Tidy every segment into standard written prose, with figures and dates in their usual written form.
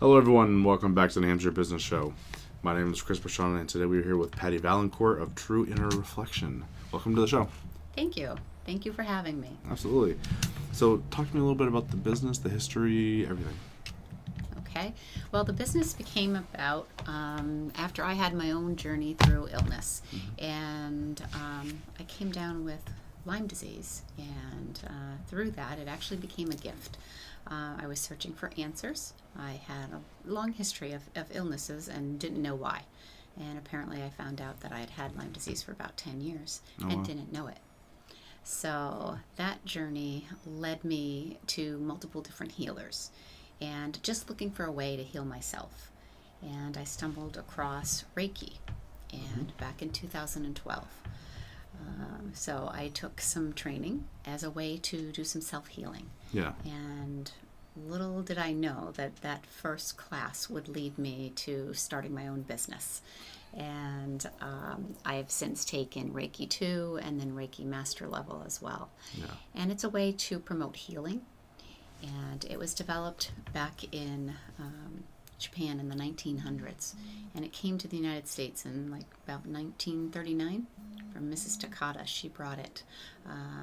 Hello, everyone, and welcome back to the New Hampshire Business Show. My name is Chris Bashon, and today we're here with Patty Vaillancourt of True Inner Reflection. Welcome to the show. Thank you. Thank you for having me. Absolutely. So, talk to me a little bit about the business, the history, everything. Okay. Well, the business became about after I had my own journey through illness. And I came down with Lyme disease. And through that, it actually became a gift. I was searching for answers. I had a long history of illnesses and didn't know why. And apparently I found out that I had had Lyme disease for about 10 years and didn't know it. So that journey led me to multiple different healers and just looking for a way to heal myself. And I stumbled across Reiki and back in 2012. So I took some training as a way to do some self-healing. Yeah. And little did I know that first class would lead me to starting my own business. And I've since taken Reiki 2 and then Reiki Master Level as well. Yeah. And it's a way to promote healing. And it was developed back in Japan in the 1900s. And it came to the United States in like about 1939 from Mrs. Takata. She brought it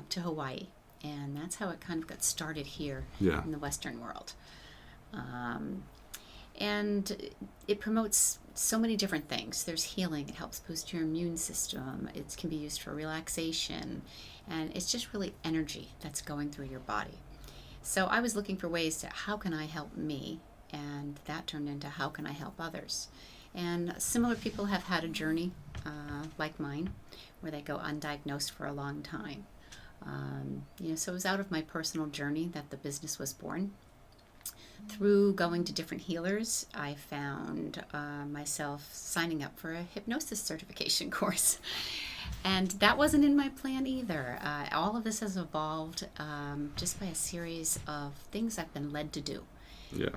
to Hawaii. And that's how it kind of got started here in the Western world. And it promotes so many different things. There's healing. It helps boost your immune system. It can be used for relaxation. And it's just really energy that's going through your body. So I was looking for ways to how can I help me? And that turned into how can I help others? And similar people have had a journey like mine where they go undiagnosed for a long time. So it was out of my personal journey that the business was born. Through going to different healers, I found myself signing up for a hypnosis certification course. And that wasn't in my plan either. All of this has evolved just by a series of things I've been led to do. Yeah.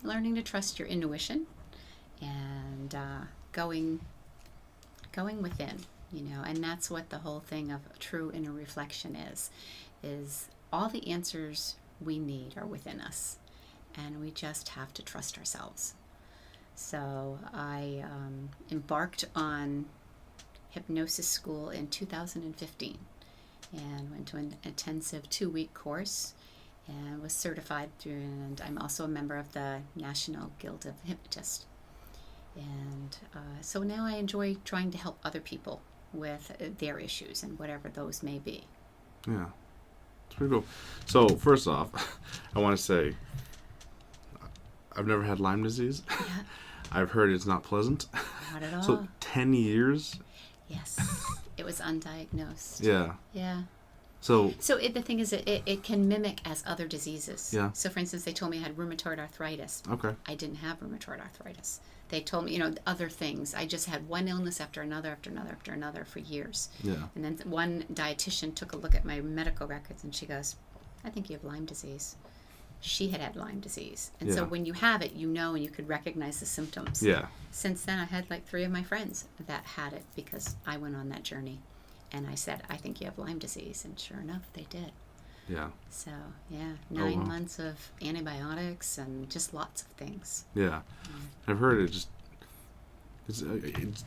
Learning to trust your intuition and going within. And that's what the whole thing of true inner reflection is all the answers we need are within us, and we just have to trust ourselves. So I embarked on hypnosis school in 2015 and went to an intensive 2-week course and was certified through, and I'm also a member of the National Guild of Hypnotists. And so now I enjoy trying to help other people with their issues and whatever those may be. Yeah. It's pretty cool. So, first off, I want to say, I've never had Lyme disease. Yeah. I've heard it's not pleasant. Not at all. So, 10 years? Yes. It was undiagnosed. Yeah. Yeah. So The thing is, it can mimic as other diseases. Yeah. So, for instance, they told me I had rheumatoid arthritis. Okay. I didn't have rheumatoid arthritis. They told me, other things. I just had one illness after another for years. Yeah. And then one dietitian took a look at my medical records and she goes, I think you have Lyme disease. She had Lyme disease. And so when you have it, and you could recognize the symptoms. Yeah. Since then, I had like 3 of my friends that had it because I went on that journey. And I said, I think you have Lyme disease. And sure enough, they did. Yeah. So, 9 months of antibiotics and just lots of things. Yeah. I've heard it's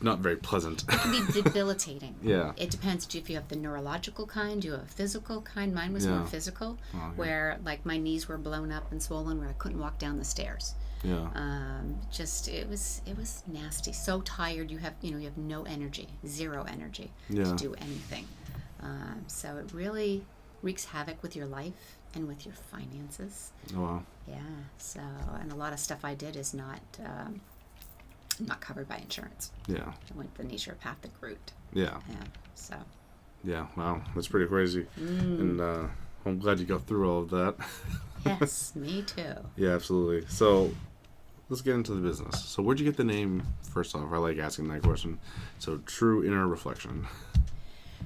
not very pleasant. It can be debilitating. Yeah. It depends if you have the neurological kind, do you have a physical kind. Mine was more physical, where like my knees were blown up and swollen where I couldn't walk down the stairs. Yeah. It was nasty. So tired, you have no energy, zero energy Yeah. to do anything. So it really wreaks havoc with your life and with your finances. Oh, wow. Yeah. So, and a lot of stuff I did is not covered by insurance. Yeah. I went the naturopathic route. Yeah. Yeah. So. Yeah. Wow. That's pretty crazy. And I'm glad you got through all of that. Yes, me too. Yeah, absolutely. So let's get into the business. So where'd you get the name? First off, I like asking that question. So True Inner Reflection.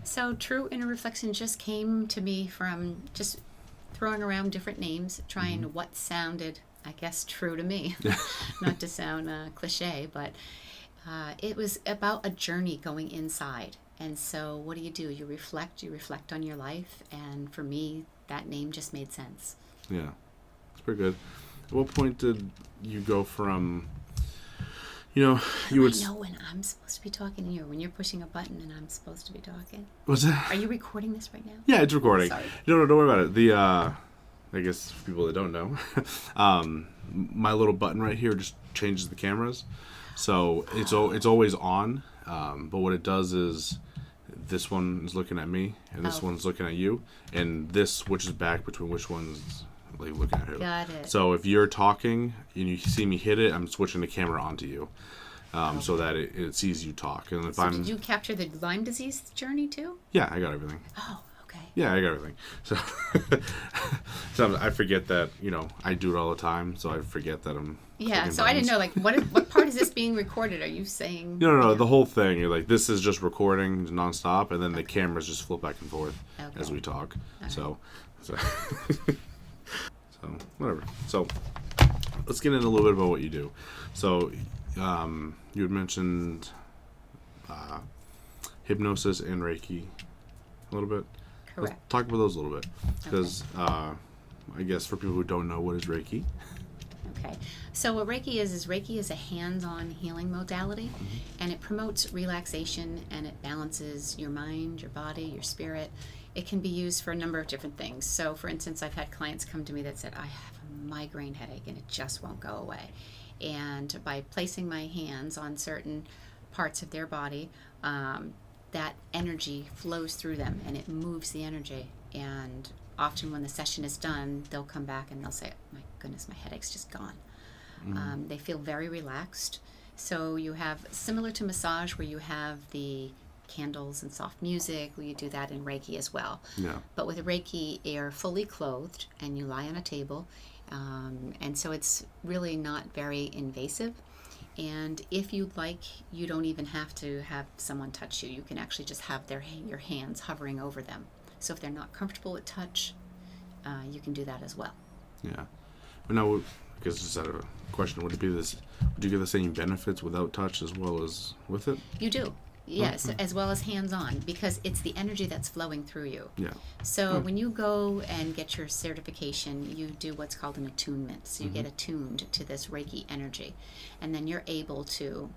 So True Inner Reflection just came to me from just throwing around different names, trying what sounded, I guess, true to me. Not to sound cliche, but it was about a journey going inside. And so what do? You reflect on your life. And for me, that name just made sense. Yeah, it's pretty good. At what point did you go from, you know, you would... I know when I'm supposed to be talking to you, when you're pushing a button and I'm supposed to be talking. What's that? Are you recording this right now? Yeah, it's recording. Sorry. No, don't worry about it. The, I guess for people that don't know, my little button right here just changes the cameras. So it's always on, but what it does is this one is looking at me, and this one's looking at you, and this switches back between which one's like looking at who. Got it. So if you're talking and you see me hit it, I'm switching the camera onto you, so that it sees you talk. And if So did you capture the Lyme disease journey too? yeah, I got everything. Oh, okay. Yeah, I got everything. So, so I forget that, you know, I do it all the time, so I forget that I'm... Yeah, clicking so I didn't buttons. know, like, what part is this being recorded? Are you saying... No, the whole thing. You're like, this is just recording nonstop, and then the cameras just flip back and forth as Okay. we talk. All So, so whatever. So, let's get into a little bit about what you do. So, you had mentioned hypnosis and Reiki a little bit. Correct. Let's talk about those a little bit, because I guess for people who don't know, what is Reiki? Okay. So what Reiki is a hands-on healing modality, and it promotes relaxation and it balances your mind, your body, your spirit. It can be used for a number of different things. So for instance, I've had clients come to me that said, I have a migraine headache and it just won't go away. And by placing my hands on certain parts of their body, that energy flows through them and it moves the energy. And often when the session is done, they'll come back and they'll say, my goodness, my headache's just gone. They feel very relaxed. So you have, similar to massage where you have the candles and soft music, you do that in Reiki as well. Yeah. But with Reiki, you're fully clothed and you lie on a table. And so it's really not very invasive. And if you'd like, you don't even have to have someone touch you. You can actually just have your hands hovering over them. So if they're not comfortable with touch, you can do that as well. Yeah. But now, I guess just out of a question, would you get the same benefits without touch as well as with it? You do. Yes, as well as hands-on, because it's the energy that's flowing through you. Yeah. So when you go and get your certification, you do what's called an attunement. So you get attuned to this Reiki energy, and then you're able to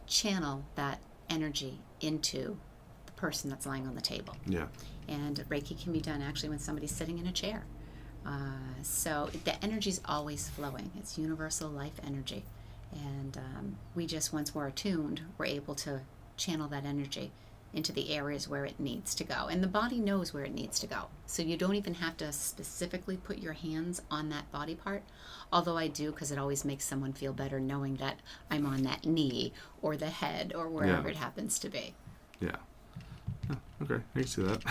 channel that energy into the person that's lying on the table. Yeah. And Reiki can be done actually when somebody's sitting in a chair. So the energy's always flowing. It's universal life energy. And we just, once we're attuned, we're able to channel that energy into the areas where it needs to go. And the body knows where it needs to go. So you don't even have to specifically put your hands on that body part. Although I do, because it always makes someone feel better knowing that I'm on that knee or the head or wherever it happens to be. Yeah. Oh, okay, I can see that.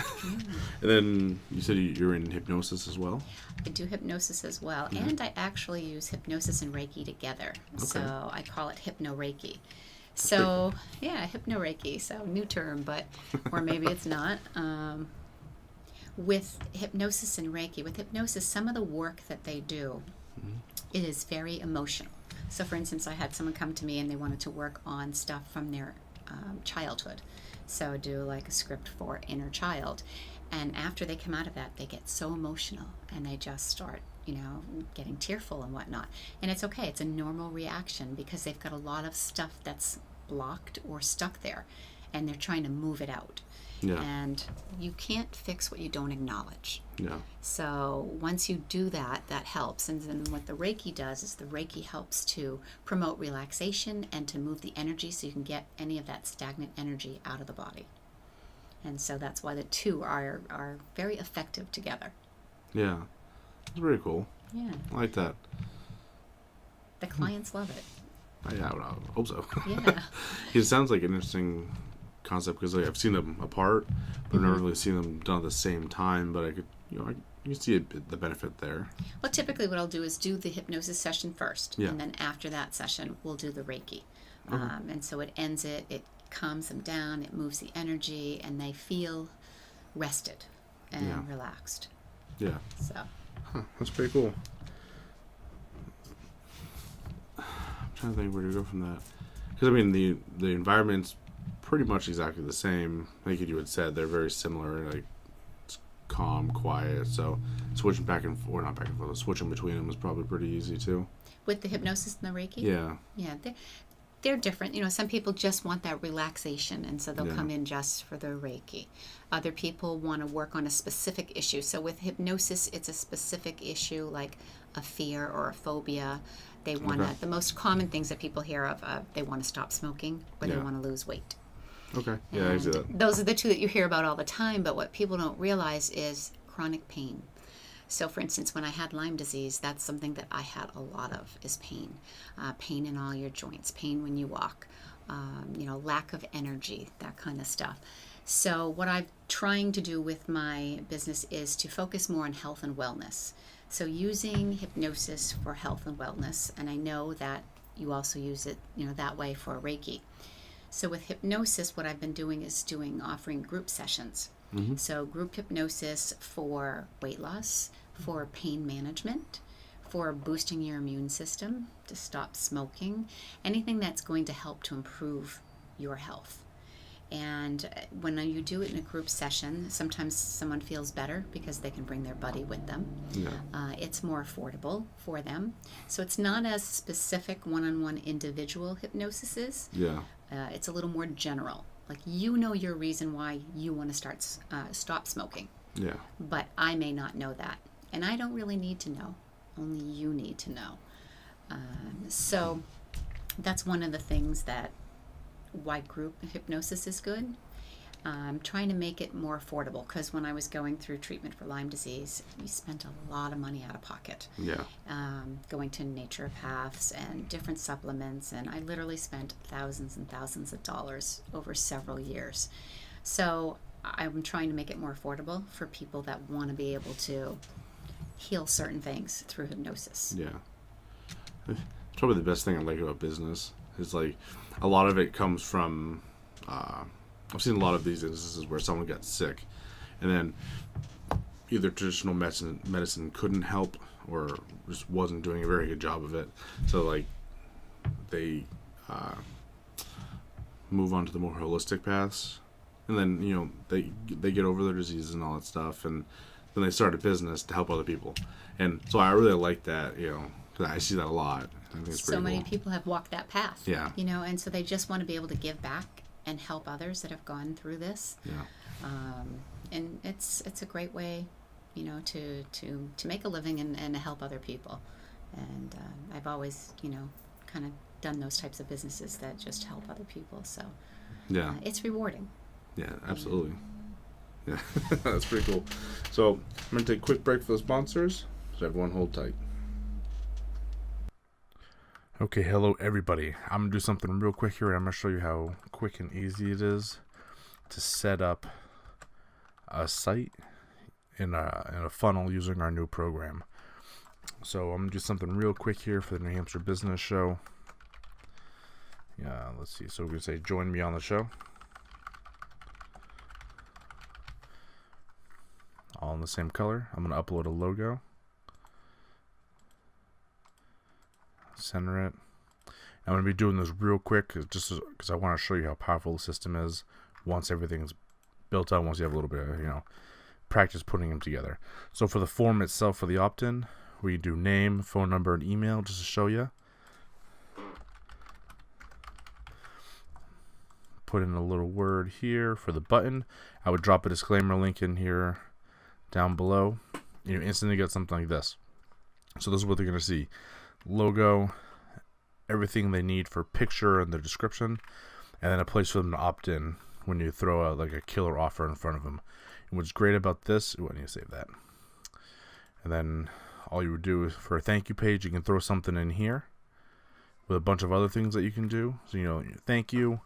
And then you said you're in hypnosis as well? I do hypnosis as well, and I actually use hypnosis and Reiki together. So I call it Hypno-Reiki. So, yeah, Hypno-Reiki, so new term, but, or maybe it's not. With hypnosis and Reiki, with hypnosis, some of the work that they do, it is very emotional. So, for instance, I had someone come to me and they wanted to work on stuff from their childhood. So do like a script for inner child. And after they come out of that, they get so emotional and they just start, getting tearful and whatnot. And it's okay. It's a normal reaction because they've got a lot of stuff that's blocked or stuck there and they're trying to move it out. Yeah. And you can't fix what you don't acknowledge. Yeah. So once you do that, that helps. And then what the Reiki does is the Reiki helps to promote relaxation and to move the energy so you can get any of that stagnant energy out of the body. And so that's why the two are very effective together. Yeah. That's pretty cool. Yeah. I like that. The clients love it. Yeah, I would hope so. Yeah. It sounds like an interesting concept because I've seen them apart, but I've never really seen them done at the same time. But I could, I can see the benefit there. Well, typically what I'll do is do the hypnosis session first, Yeah. and then after that session, we'll do the Reiki. And so it ends it calms them down, it moves the energy, and they feel rested and relaxed. Yeah. So. That's pretty cool. I'm trying to think where to go from that. Because, I mean, the environment's pretty much exactly the same. Like you had said, they're very similar. Like, it's calm, quiet. So switching back and or not back and forth, switching between them was probably pretty easy too. With the hypnosis and the Reiki? Yeah. Yeah, they're different. You know, some people just want that relaxation, and so they'll come in just for the Reiki. Other people want to work on a specific issue. So with hypnosis, it's a specific issue like a fear or a phobia. They want to, the most common things that people hear of, they want to stop smoking or they want to lose weight. Okay. Yeah, I see that. Those are the two that you hear about all the time, but what people don't realize is chronic pain. So, for instance, when I had Lyme disease, that's something that I had a lot of is pain. Pain in all your joints, pain when you walk, lack of energy, that kind of stuff. So what I'm trying to do with my business is to focus more on health and wellness. So using hypnosis for health and wellness, and I know that you also use it, that way for Reiki. So with hypnosis, what I've been doing is offering group sessions. Mm-hmm. So group hypnosis for weight loss, for pain management, for boosting your immune system, to stop smoking, anything that's going to help to improve your health. And when you do it in a group session, sometimes someone feels better because they can bring their buddy with them. Yeah. It's more affordable for them. So it's not as specific one-on-one individual hypnosis is. Yeah. It's a little more general. Like, your reason why you want to stop smoking. Yeah. But I may not know that. And I don't really need to know. Only you need to know. So that's one of the things why group hypnosis is good. I'm trying to make it more affordable because when I was going through treatment for Lyme disease, we spent a lot of money out of pocket. Yeah. Going to naturopaths and different supplements, and I literally spent thousands and thousands of dollars over several years. So I'm trying to make it more affordable for people that want to be able to heal certain things through hypnosis. Yeah. It's probably the best thing I like about business. It's like a lot of it comes from I've seen a lot of these instances where someone got sick and then either traditional medicine couldn't help or just wasn't doing a very good job of it. So like they move on to the more holistic paths, and then they get over their diseases and all that stuff, and then they start a business to help other people. And so I really like that, because I see that a lot. I think it's so many people have walked that path. Yeah. And so they just want to be able to give back and help others that have gone through this. Yeah. And it's a great way, to make a living and help other people. And I've always, kind of done those types of businesses that just help other people. So yeah, it's rewarding. Yeah, absolutely. Yeah, that's pretty cool. So I'm going to take a quick break for the sponsors. So everyone hold tight. Okay, hello everybody. I'm going to do something real quick here. I'm going to show you how quick and easy it is to set up a site in a funnel using our new program. So I'm going to do something real quick here for the New Hampshire Business Show. Yeah, let's see. So we're going to say join me on the show. All in the same color. I'm going to upload a logo. Center it. I'm going to be doing this real quick just because I want to show you how powerful the system is once everything's built out, once you have a little bit of, practice putting them together. So for the form itself, for the opt-in, we do name, phone number, and email just to show you. Put in a little word here for the button. I would drop a disclaimer link in here down below. You instantly get something like this. So this is what they're going to see. Logo, everything they need for picture and the description, and then a place for them to opt in when you throw out like a killer offer in front of them. And what's great about this, I need to save that. And then all you would do is for a thank you page, you can throw something in here with a bunch of other things that you can do. So, thank you.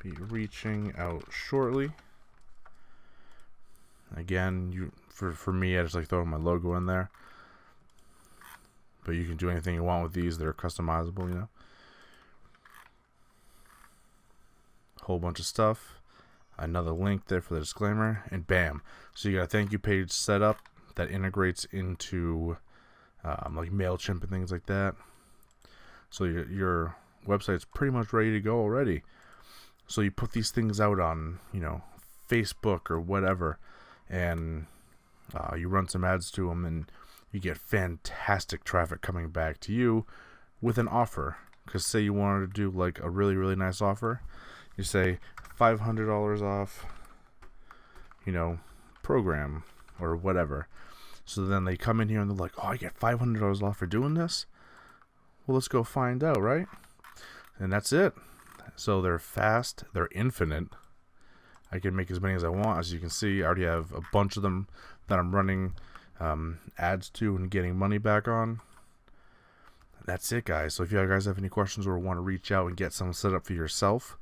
Be reaching out shortly. Again, for me, I just like throwing my logo in there. But you can do anything you want with these. They're customizable, Whole bunch of stuff. Another link there for the disclaimer. And bam. So you got a thank you page set up that integrates into like MailChimp and things like that. So your website's pretty much ready to go already. So you put these things out on, Facebook or whatever, and you run some ads to them, and you get fantastic traffic coming back to you with an offer. Because say you wanted to do like a really, really nice offer, you say $500 off, program or whatever. So then they come in here and they're like, oh, I get $500 off for doing this? Well, let's go find out, right? And that's it. So they're fast, they're infinite. I can make as many as I want. As you can see, I already have a bunch of them that I'm running ads to and getting money back on. That's it, guys. So if you guys have any questions or want to reach out and get some set up for yourself,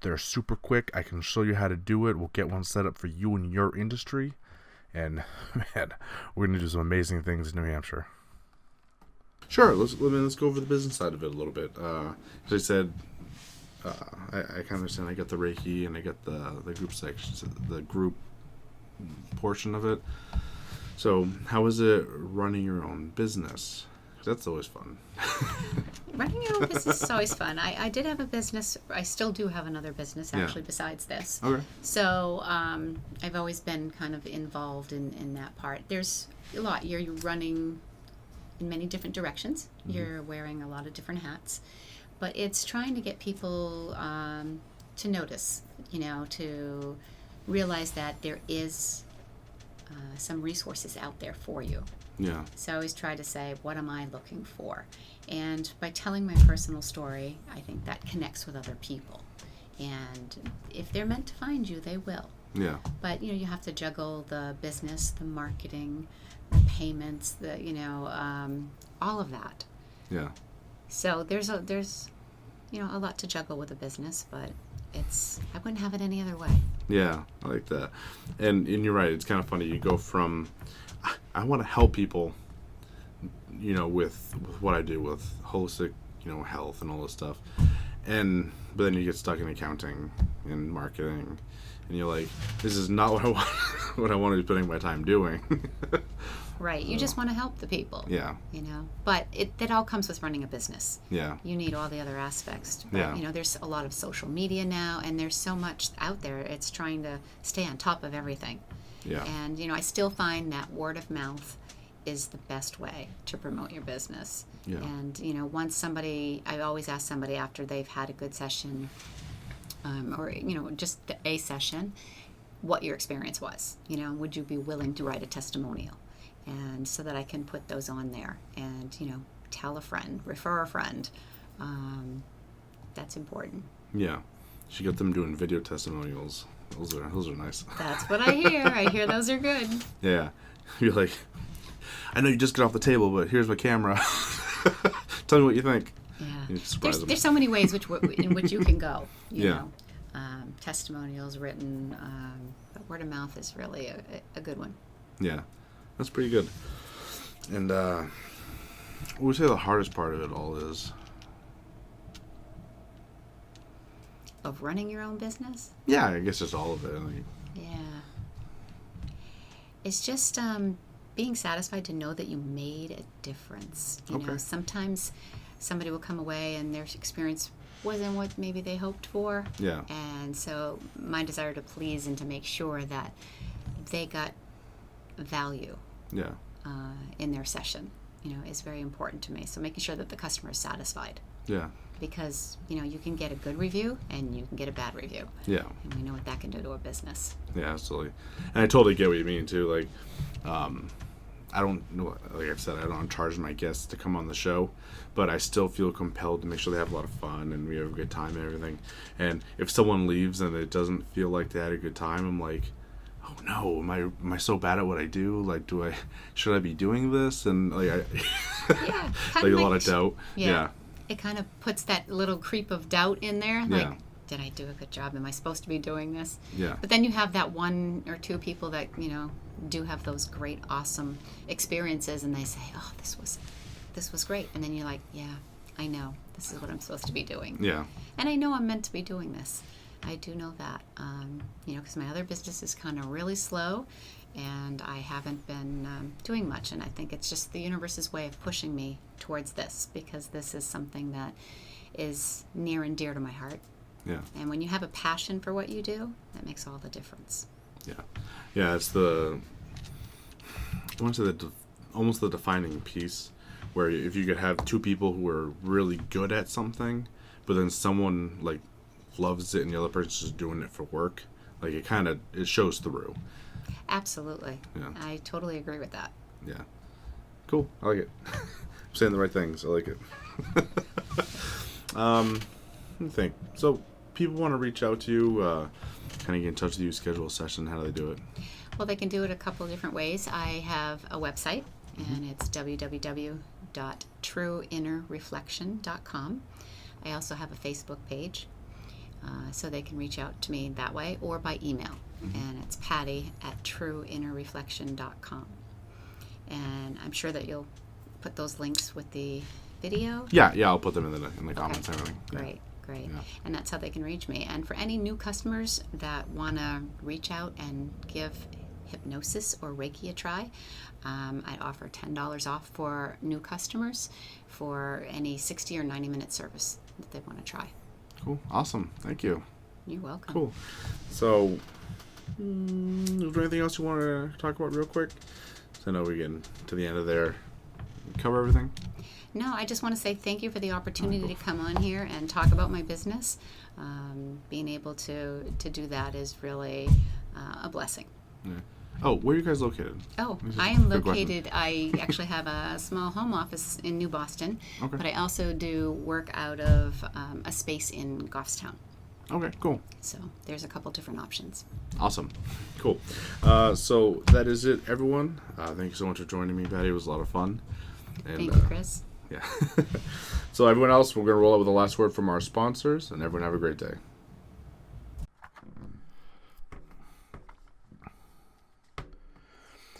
they're super quick. I can show you how to do it. We'll get one set up for you and your industry. And, man, we're going to do some amazing things in New Hampshire. Sure. Let's go over the business side of it a little bit. As I said, I kind of understand. I got the Reiki and I got the group sections, the group portion of it. So how is it running your own business? That's always fun. Running your own business is always fun. I did have a business. I still do have another business, actually, besides this. Okay. So I've always been kind of involved in that part. There's a lot. You're running in many different directions. Mm-hmm. You're wearing a lot of different hats. But it's trying to get people to notice, to realize that there is some resources out there for you. Yeah. So I always try to say, what am I looking for? And by telling my personal story, I think that connects with other people. And if they're meant to find you, they will. Yeah. But, you have to juggle the business, the marketing, the payments, all of that. Yeah. So there's a lot to juggle with a business, but I wouldn't have it any other way. Yeah, I like that. And you're right, it's kind of funny. You go from, I want to help people, with what I do with holistic, health and all this stuff. But then you get stuck in accounting and marketing, and you're like, this is not what I want to be spending my time doing. Right. You just want to help the people. Yeah. But that all comes with running a business. Yeah. You need all the other aspects. But, there's a lot of social media now, and there's so much out there. It's trying to stay on top of everything. Yeah. And, I still find that word of mouth is the best way to promote your business. Yeah. And, once I always ask somebody after they've had a good session, or, just a session, what your experience was. Would you be willing to write a testimonial? And so that I can put those on there and, tell a friend, refer a friend. That's important. Yeah. She got them doing video testimonials. Those are nice. That's what I hear. I hear those are good. Yeah. You're like, I know you just got off the table, but here's my camera. Tell me what you think. Yeah. There's so many ways in which you can go. You know. Testimonials, written, but word of mouth is really a good one. Yeah. That's pretty good. And what would you say the hardest part of it all is? Of running your own business? Yeah, I guess it's all of it. Yeah. It's just being satisfied to know that you made a difference. You know, sometimes somebody will come away and their experience wasn't what maybe they hoped for. Yeah. And so my desire to please and to make sure that they got value in their session, is very important to me. So making sure that the customer is satisfied. Yeah. Because, you can get a good review and you can get a bad review. Yeah. And we know what that can do to a business. Yeah, absolutely. And I totally get what you mean, too. Like, I don't know, like I've said, I don't charge my guests to come on the show, but I still feel compelled to make sure they have a lot of fun and we have a good time and everything. And if someone leaves and it doesn't feel like they had a good time, I'm like, oh no, am I so bad at what I do? Like, should I be doing this? And like, like a lot of doubt. Yeah. It kind of puts that little creep of doubt in there. Like, did I do a good job? Am I supposed to be doing this? Yeah. But then you have that one or two people that, do have those great, awesome experiences and they say, oh, this was great. And then you're like, yeah, I know. This is what I'm supposed to be doing. Yeah. And I know I'm meant to be doing this. I do know that, because my other business is kind of really slow and I haven't been doing much. And I think it's just the universe's way of pushing me towards this because this is something that is near and dear to my heart. Yeah. And when you have a passion for what you do, that makes all the difference. Yeah. Yeah, it's the, I want to say almost the defining piece, where if you could have two people who are really good at something, but then someone like loves it and the other person's just doing it for work, like it shows through. Absolutely. Yeah. I totally agree with that. Yeah. Cool. I like it. I'm saying the right things. I like it. Let me think. So people want to reach out to you, kind of get in touch with you, schedule a session. How do they do it? Well, they can do it a couple of different ways. I have a website, and it's www.trueinnerreflection.com. I also have a Facebook page, so they can reach out to me that way or by email. And it's patty@trueinnerreflection.com. And I'm sure that you'll put those links with the video. Yeah, I'll put them in the comments and everything. Great. Yeah. And that's how they can reach me. And for any new customers that want to reach out and give hypnosis or Reiki a try, I offer $10 off for new customers for any 60 or 90-minute service that they want to try. Cool. Awesome. Thank you. You're welcome. Cool. So, is there anything else you want to talk about real quick? So I know we're getting to the end of there. Cover everything? No, I just want to say thank you for the opportunity to come on here and talk about my business. Being able to do that is really a blessing. Yeah. Oh, where are you guys located? Oh, This is I am a good question. located, I actually have a small home office in New Boston, Okay. but I also do work out of a space in Goffstown. Okay, cool. So there's a couple different options. Awesome. Cool. So that is it, everyone. Thank you so much for joining me, Patty. It was a lot of fun. And, Thank you, Chris. Yeah. So everyone else, we're going to roll out with the last word from our sponsors, and everyone have a great day.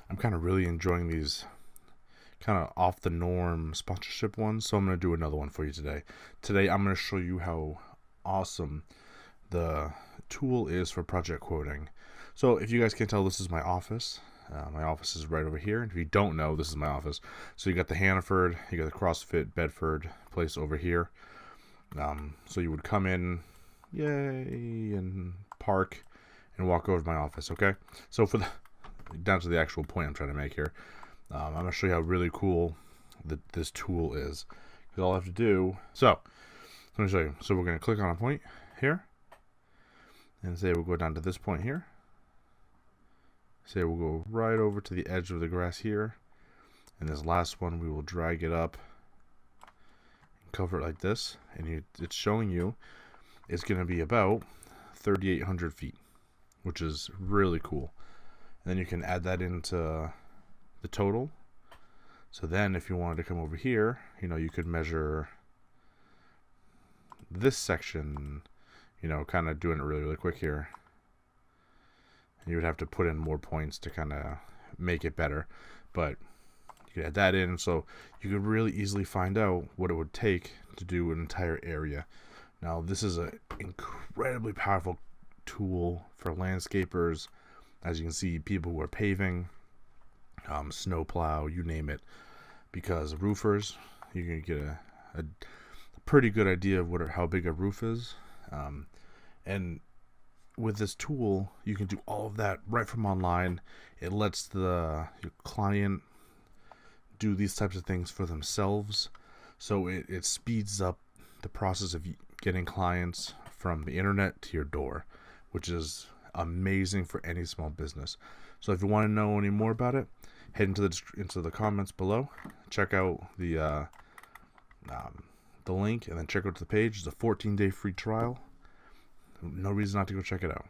I'm kind of really enjoying these kind of off the norm sponsorship ones, so I'm going to do another one for you today. Today I'm going to show you how awesome the tool is for project quoting. So if you guys can't tell, this is my office. My office is right over here. And if you don't know, this is my office. So you got the Hannaford, you got the CrossFit Bedford place over here. So you would come in, yay, and park and walk over to my office, okay? So for down to the actual point I'm trying to make here, I'm going to show you how really cool this tool is. Because all I have to do, so let me show you. So we're going to click on a point here, and say we'll go down to this point here. Say we'll go right over to the edge of the grass here, and this last one we will drag it up, cover it like this, and it's showing you it's going to be about 3,800 feet, which is really cool. And then you can add that into the total. So then if you wanted to come over here, you could measure this section, kind of doing it really, really quick here. And you would have to put in more points to kind of make it better. But you could add that in, so you could really easily find out what it would take to do an entire area. Now, this is an incredibly powerful tool for landscapers. As you can see, people who are paving, snowplow, you name it. Because roofers, you can get a pretty good idea of how big a roof is. And with this tool, you can do all of that right from online. It lets your client do these types of things for themselves. So it speeds up the process of getting clients from the internet to your door, which is amazing for any small business. So if you want to know any more about it, head into the comments below, check out the link, and then check out the page. It's a 14-day free trial. No reason not to go check it out.